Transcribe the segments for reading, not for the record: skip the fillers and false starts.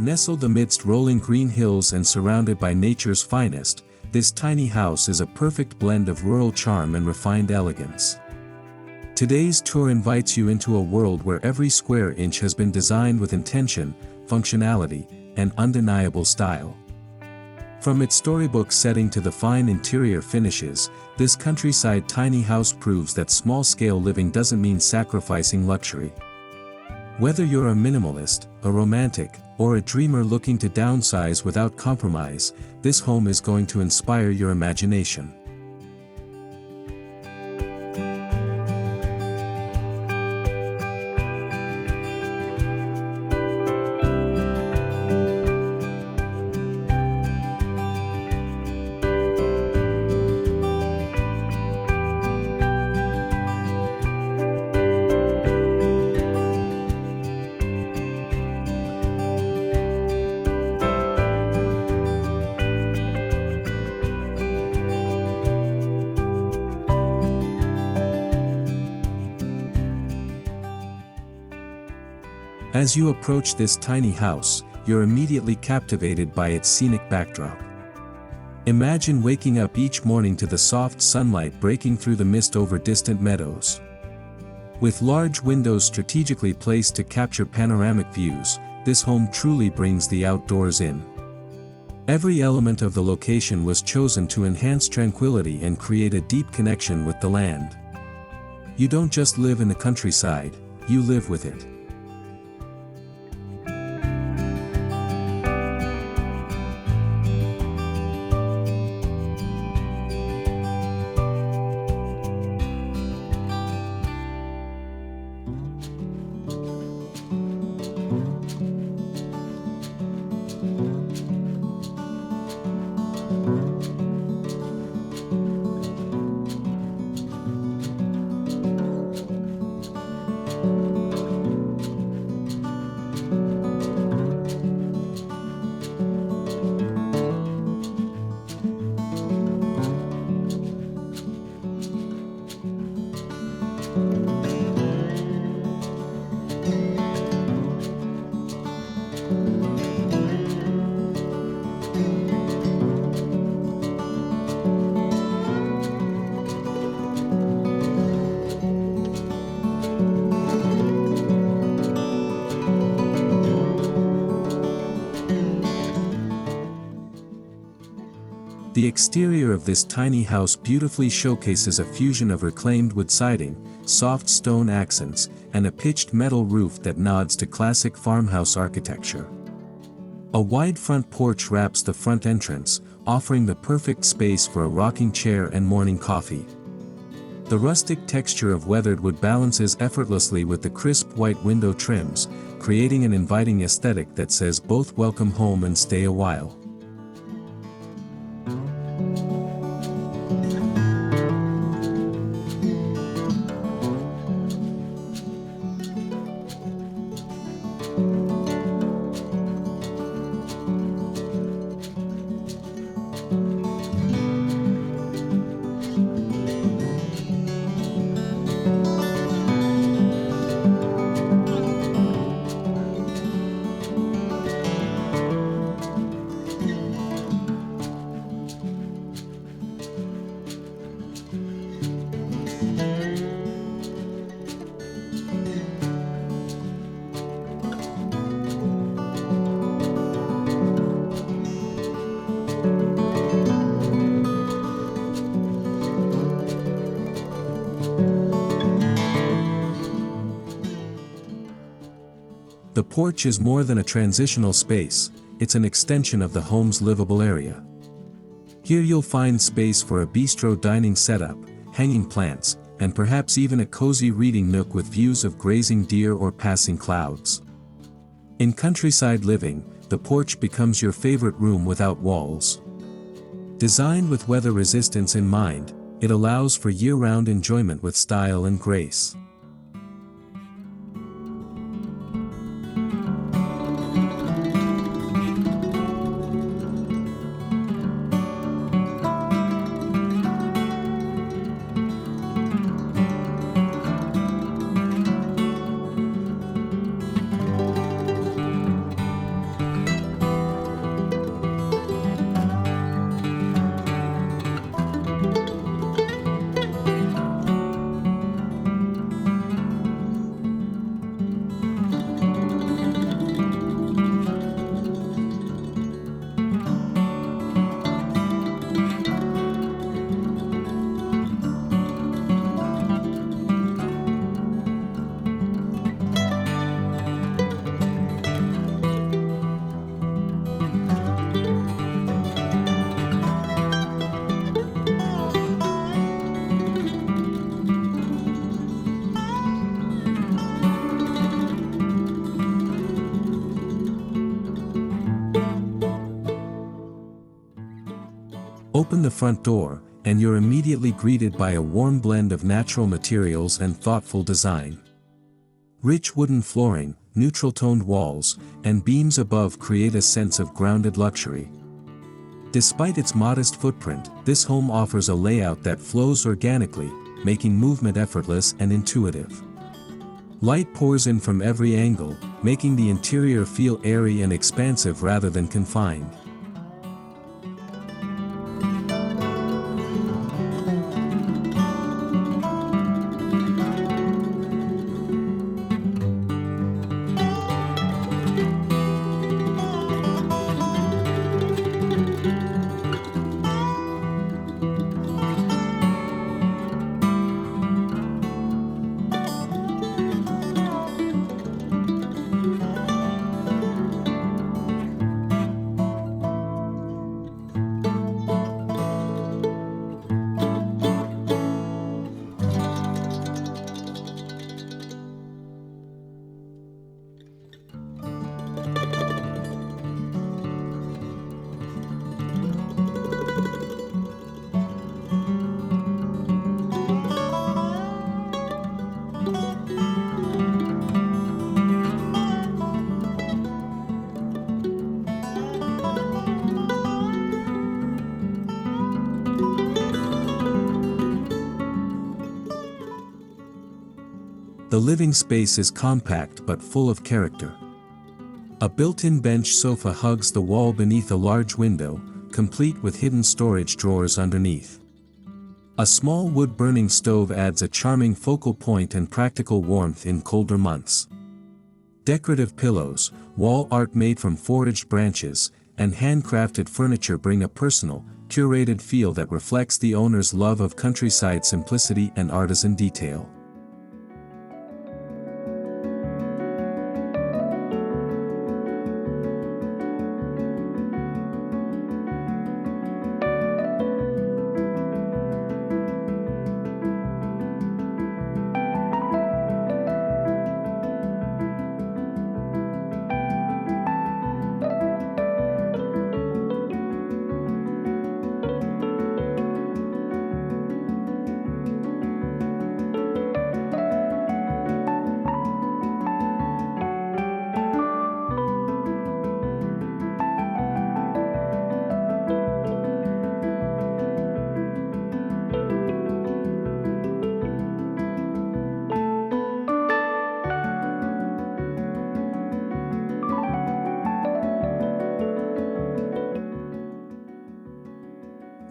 Nestled amidst rolling green hills and surrounded by nature's finest, this tiny house is a perfect blend of rural charm and refined elegance. Today's tour invites you into a world where every square inch has been designed with intention, functionality, and undeniable style. From its storybook setting to the fine interior finishes, this countryside tiny house proves that small-scale living doesn't mean sacrificing luxury. Whether you're a minimalist, a romantic, or a dreamer looking to downsize without compromise, this home is going to inspire your imagination. As you approach this tiny house, you're immediately captivated by its scenic backdrop. Imagine waking up each morning to the soft sunlight breaking through the mist over distant meadows. With large windows strategically placed to capture panoramic views, this home truly brings the outdoors in. Every element of the location was chosen to enhance tranquility and create a deep connection with the land. You don't just live in the countryside, you live with it. The exterior of this tiny house beautifully showcases a fusion of reclaimed wood siding, soft stone accents, and a pitched metal roof that nods to classic farmhouse architecture. A wide front porch wraps the front entrance, offering the perfect space for a rocking chair and morning coffee. The rustic texture of weathered wood balances effortlessly with the crisp white window trims, creating an inviting aesthetic that says both welcome home and stay a while. The porch is more than a transitional space, it's an extension of the home's livable area. Here you'll find space for a bistro dining setup, hanging plants, and perhaps even a cozy reading nook with views of grazing deer or passing clouds. In countryside living, the porch becomes your favorite room without walls. Designed with weather resistance in mind, it allows for year-round enjoyment with style and grace. Open the front door, and you're immediately greeted by a warm blend of natural materials and thoughtful design. Rich wooden flooring, neutral-toned walls, and beams above create a sense of grounded luxury. Despite its modest footprint, this home offers a layout that flows organically, making movement effortless and intuitive. Light pours in from every angle, making the interior feel airy and expansive rather than confined. The living space is compact but full of character. A built-in bench sofa hugs the wall beneath a large window, complete with hidden storage drawers underneath. A small wood-burning stove adds a charming focal point and practical warmth in colder months. Decorative pillows, wall art made from foraged branches, and handcrafted furniture bring a personal, curated feel that reflects the owner's love of countryside simplicity and artisan detail.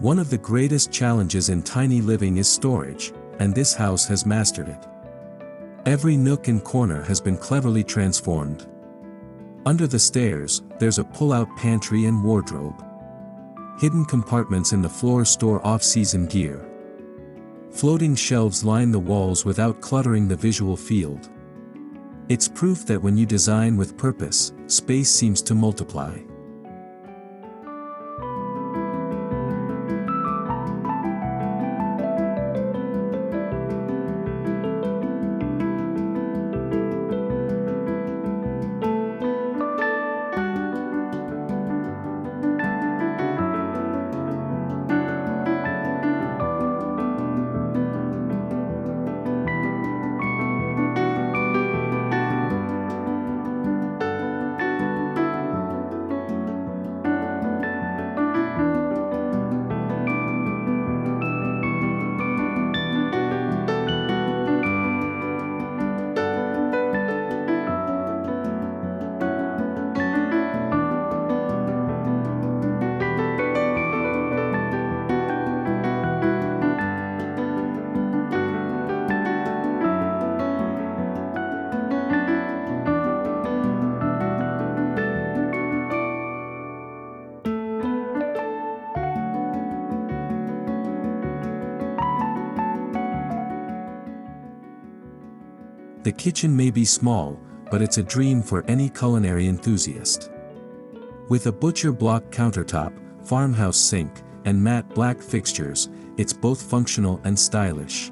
One of the greatest challenges in tiny living is storage, and this house has mastered it. Every nook and corner has been cleverly transformed. Under the stairs, there's a pull-out pantry and wardrobe. Hidden compartments in the floor store off-season gear. Floating shelves line the walls without cluttering the visual field. It's proof that when you design with purpose, space seems to multiply. The kitchen may be small, but it's a dream for any culinary enthusiast. With a butcher block countertop, farmhouse sink, and matte black fixtures, it's both functional and stylish.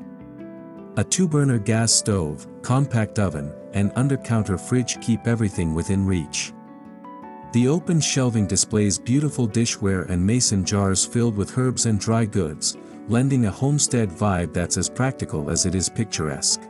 A 2-burner gas stove, compact oven, and under-counter fridge keep everything within reach. The open shelving displays beautiful dishware and mason jars filled with herbs and dry goods, lending a homestead vibe that's as practical as it is picturesque.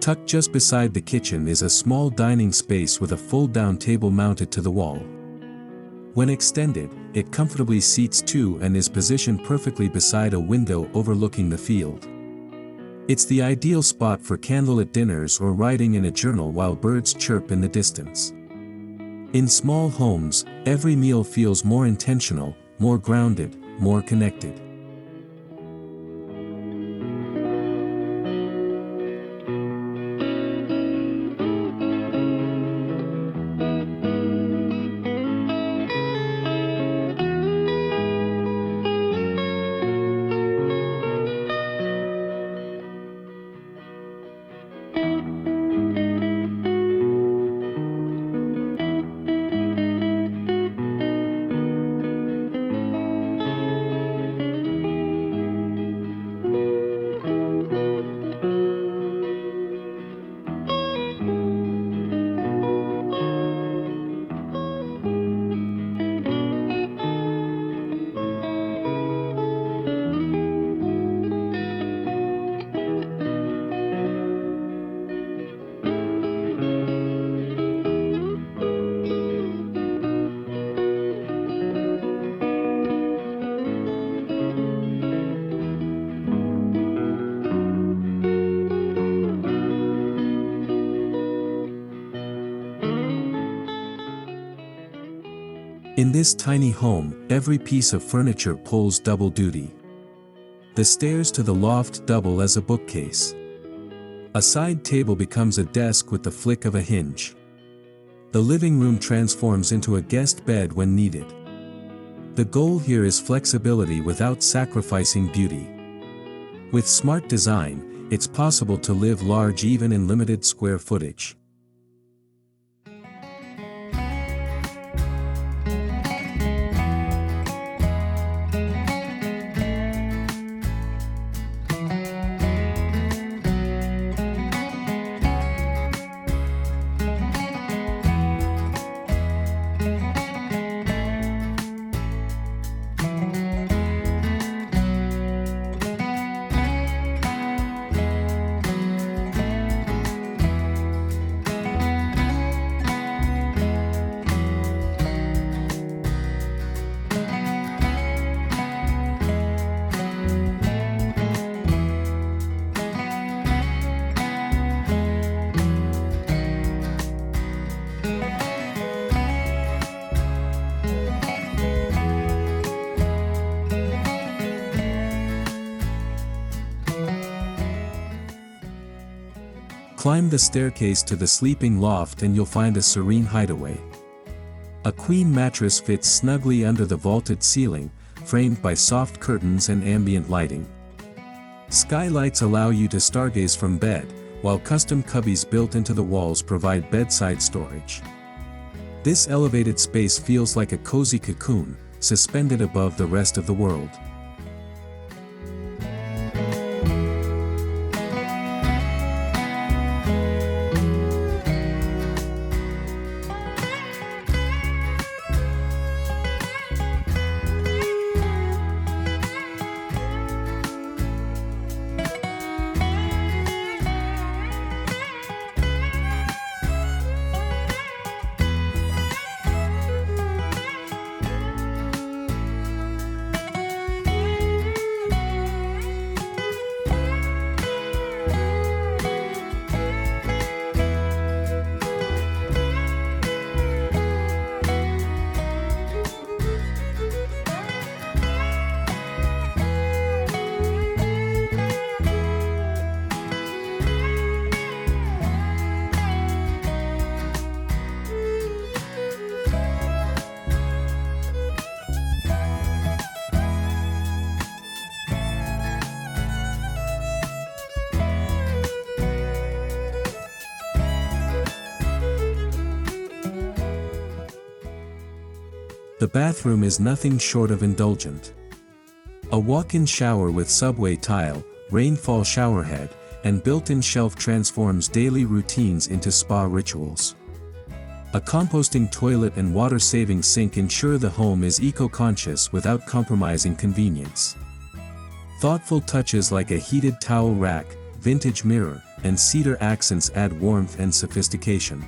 Tucked just beside the kitchen is a small dining space with a fold-down table mounted to the wall. When extended, it comfortably seats two and is positioned perfectly beside a window overlooking the field. It's the ideal spot for candlelit dinners or writing in a journal while birds chirp in the distance. In small homes, every meal feels more intentional, more grounded, more connected. In this tiny home, every piece of furniture pulls double duty. The stairs to the loft double as a bookcase. A side table becomes a desk with the flick of a hinge. The living room transforms into a guest bed when needed. The goal here is flexibility without sacrificing beauty. With smart design, it's possible to live large even in limited square footage. Climb the staircase to the sleeping loft and you'll find a serene hideaway. A queen mattress fits snugly under the vaulted ceiling, framed by soft curtains and ambient lighting. Skylights allow you to stargaze from bed, while custom cubbies built into the walls provide bedside storage. This elevated space feels like a cozy cocoon, suspended above the rest of the world. The bathroom is nothing short of indulgent. A walk-in shower with subway tile, rainfall showerhead, and built-in shelf transforms daily routines into spa rituals. A composting toilet and water-saving sink ensure the home is eco-conscious without compromising convenience. Thoughtful touches like a heated towel rack, vintage mirror, and cedar accents add warmth and sophistication.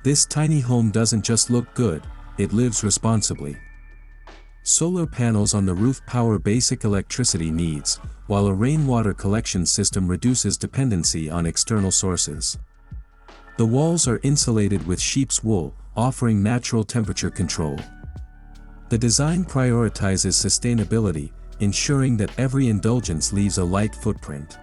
This tiny home doesn't just look good, it lives responsibly. Solar panels on the roof power basic electricity needs, while a rainwater collection system reduces dependency on external sources. The walls are insulated with sheep's wool, offering natural temperature control. The design prioritizes sustainability, ensuring that every indulgence leaves a light footprint.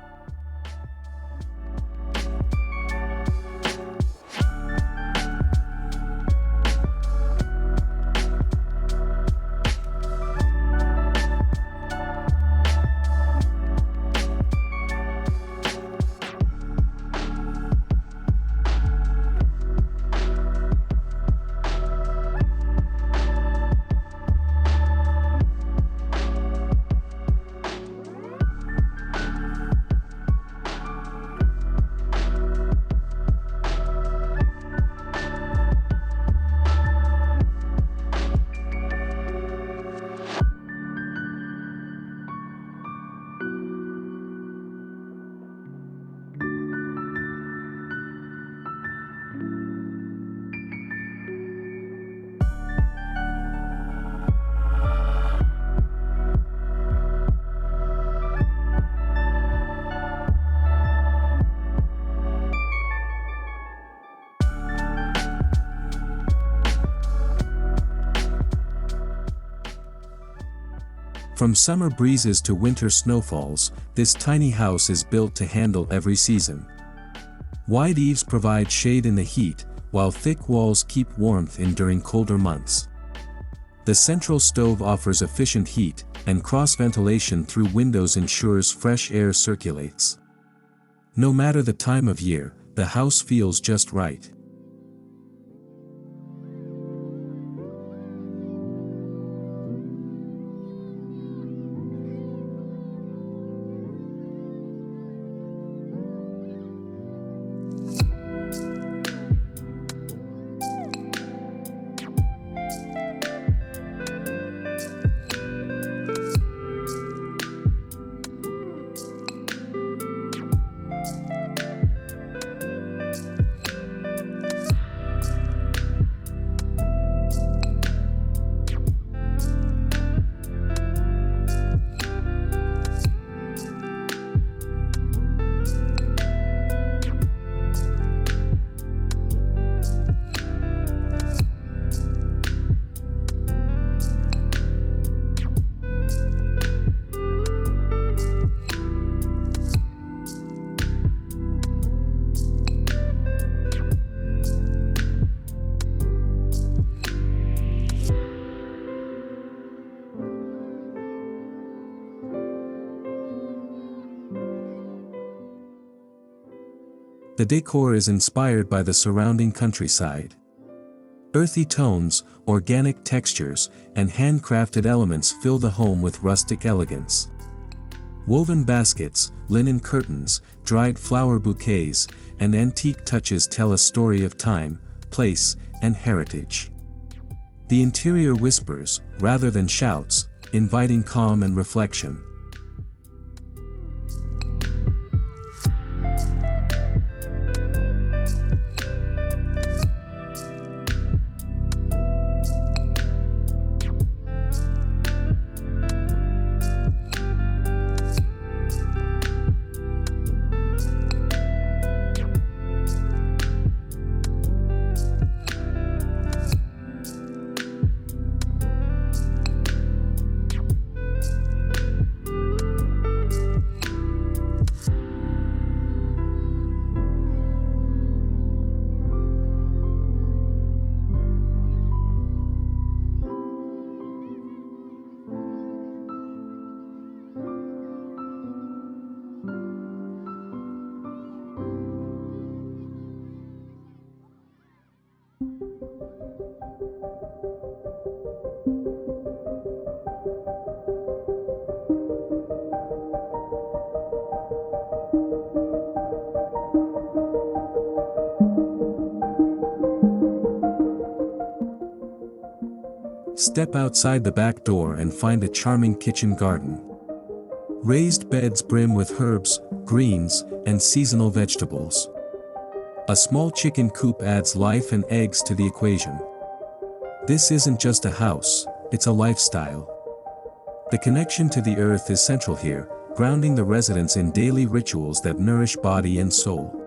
From summer breezes to winter snowfalls, this tiny house is built to handle every season. Wide eaves provide shade in the heat, while thick walls keep warmth in during colder months. The central stove offers efficient heat, and cross-ventilation through windows ensures fresh air circulates. No matter the time of year, the house feels just right. The decor is inspired by the surrounding countryside. Earthy tones, organic textures, and handcrafted elements fill the home with rustic elegance. Woven baskets, linen curtains, dried flower bouquets, and antique touches tell a story of time, place, and heritage. The interior whispers, rather than shouts, inviting calm and reflection. Step outside the back door and find a charming kitchen garden. Raised beds brim with herbs, greens, and seasonal vegetables. A small chicken coop adds life and eggs to the equation. This isn't just a house, it's a lifestyle. The connection to the earth is central here, grounding the residents in daily rituals that nourish body and soul.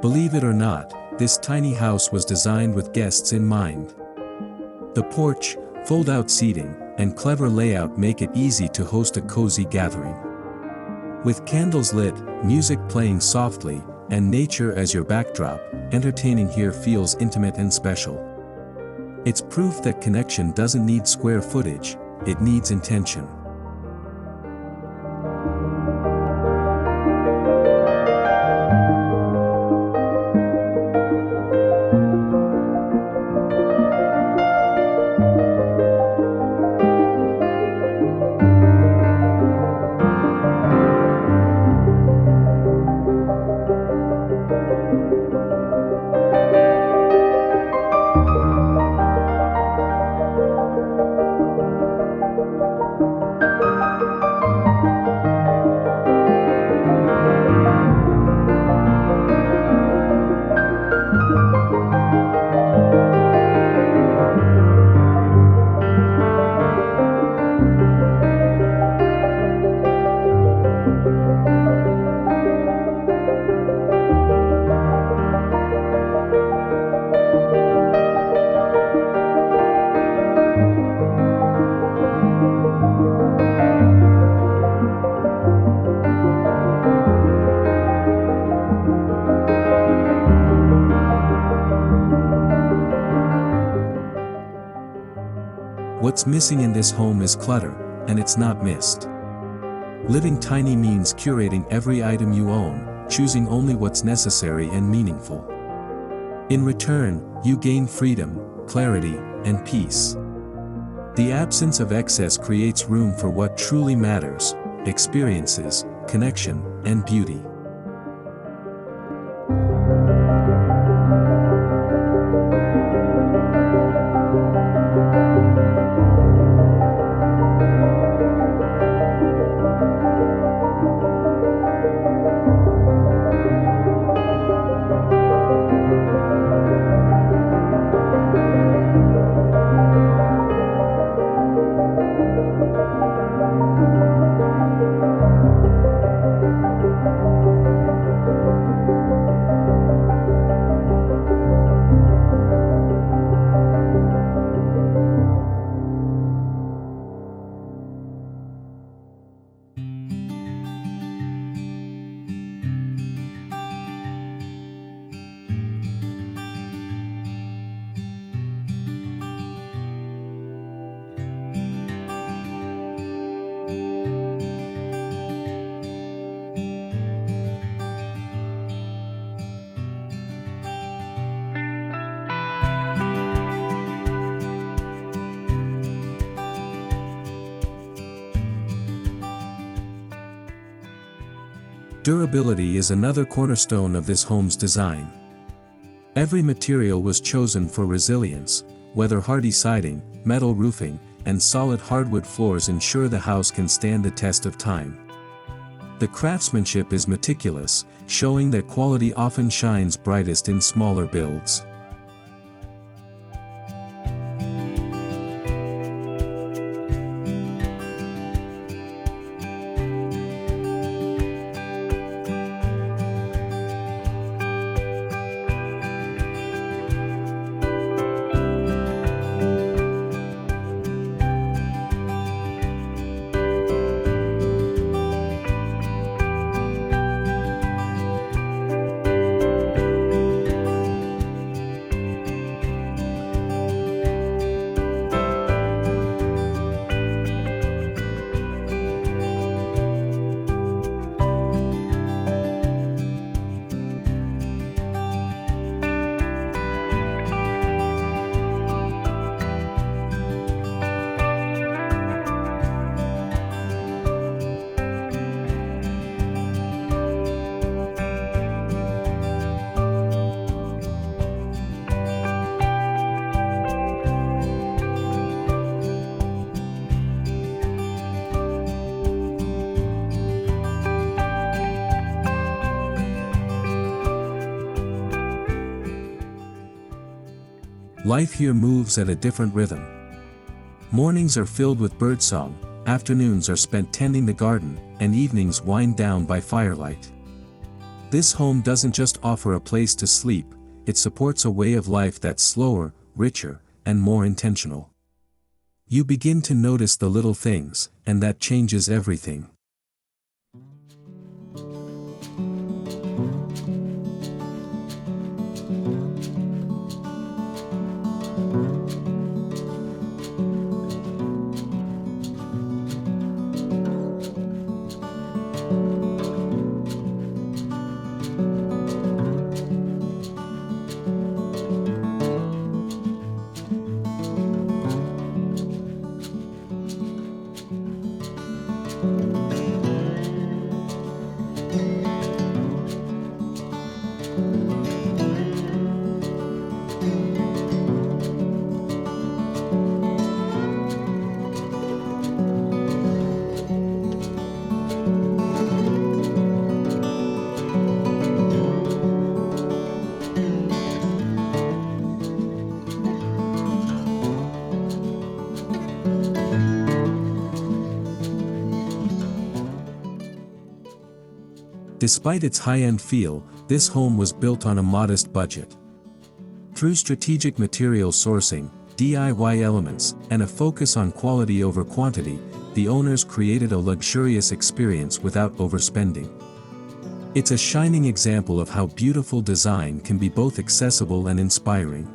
Believe it or not, this tiny house was designed with guests in mind. The porch, fold-out seating, and clever layout make it easy to host a cozy gathering. With candles lit, music playing softly, and nature as your backdrop, entertaining here feels intimate and special. It's proof that connection doesn't need square footage, it needs intention. What's missing in this home is clutter, and it's not missed. Living tiny means curating every item you own, choosing only what's necessary and meaningful. In return, you gain freedom, clarity, and peace. The absence of excess creates room for what truly matters: experiences, connection, and beauty. Durability is another cornerstone of this home's design. Every material was chosen for resilience, weather-hardy siding, metal roofing, and solid hardwood floors ensure the house can stand the test of time. The craftsmanship is meticulous, showing that quality often shines brightest in smaller builds. Life here moves at a different rhythm. Mornings are filled with birdsong, afternoons are spent tending the garden, and evenings wind down by firelight. This home doesn't just offer a place to sleep, it supports a way of life that's slower, richer, and more intentional. You begin to notice the little things, and that changes everything. Despite its high-end feel, this home was built on a modest budget. Through strategic material sourcing, DIY elements, and a focus on quality over quantity, the owners created a luxurious experience without overspending. It's a shining example of how beautiful design can be both accessible and inspiring.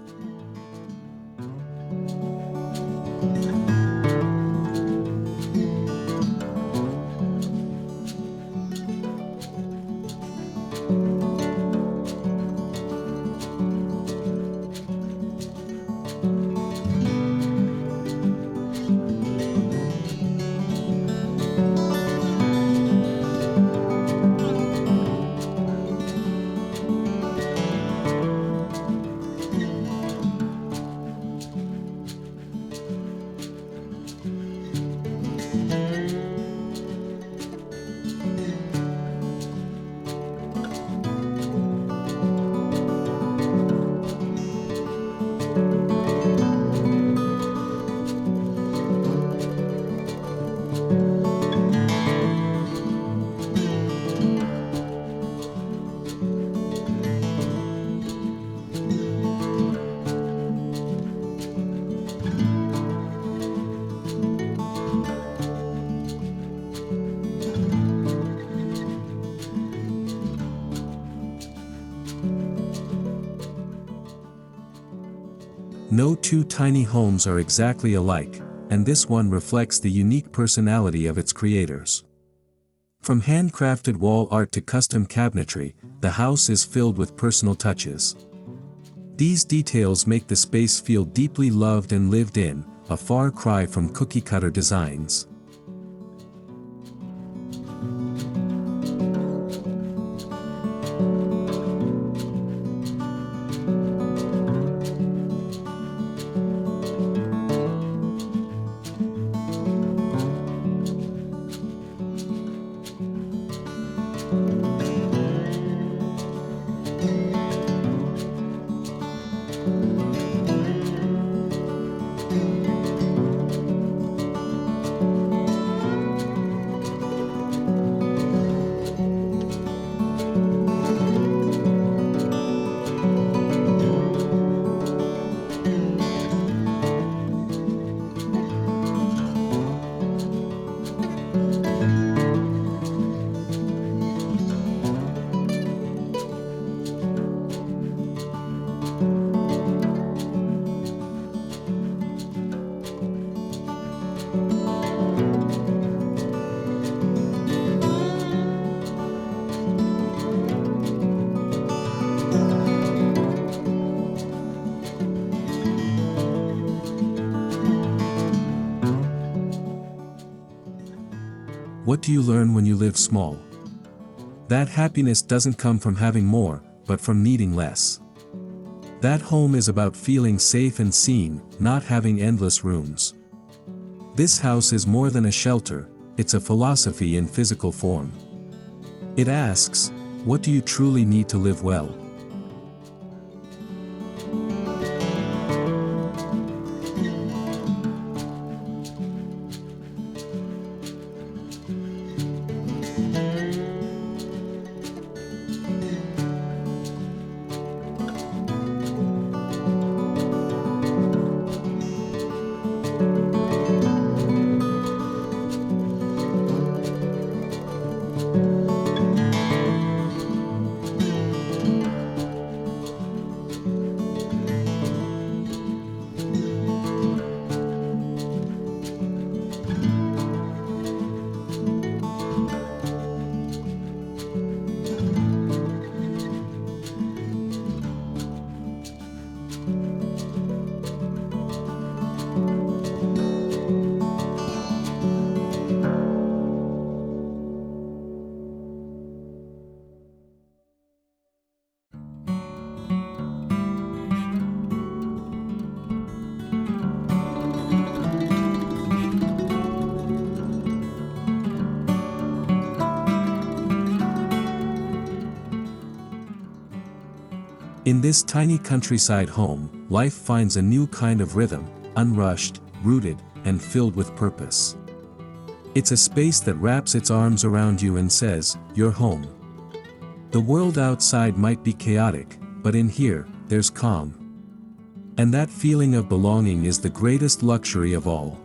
No two tiny homes are exactly alike, and this one reflects the unique personality of its creators. From handcrafted wall art to custom cabinetry, the house is filled with personal touches. These details make the space feel deeply loved and lived in, a far cry from cookie-cutter designs. What do you learn when you live small? That happiness doesn't come from having more, but from needing less. That home is about feeling safe and seen, not having endless rooms. This house is more than a shelter, it's a philosophy in physical form. It asks, what do you truly need to live well? In this tiny countryside home, life finds a new kind of rhythm, unrushed, rooted, and filled with purpose. It's a space that wraps its arms around you and says, "You're home." The world outside might be chaotic, but in here, there's calm. And that feeling of belonging is the greatest luxury of all.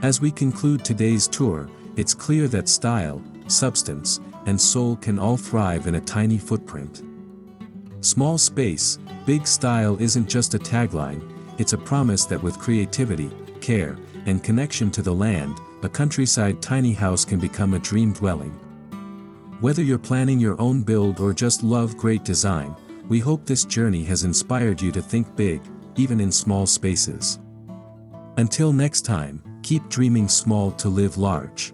As we conclude today's tour, it's clear that style, substance, and soul can all thrive in a tiny footprint. Small space, big style isn't just a tagline, it's a promise that with creativity, care, and connection to the land, a countryside tiny house can become a dream dwelling. Whether you're planning your own build or just love great design, we hope this journey has inspired you to think big, even in small spaces. Until next time, keep dreaming small to live large.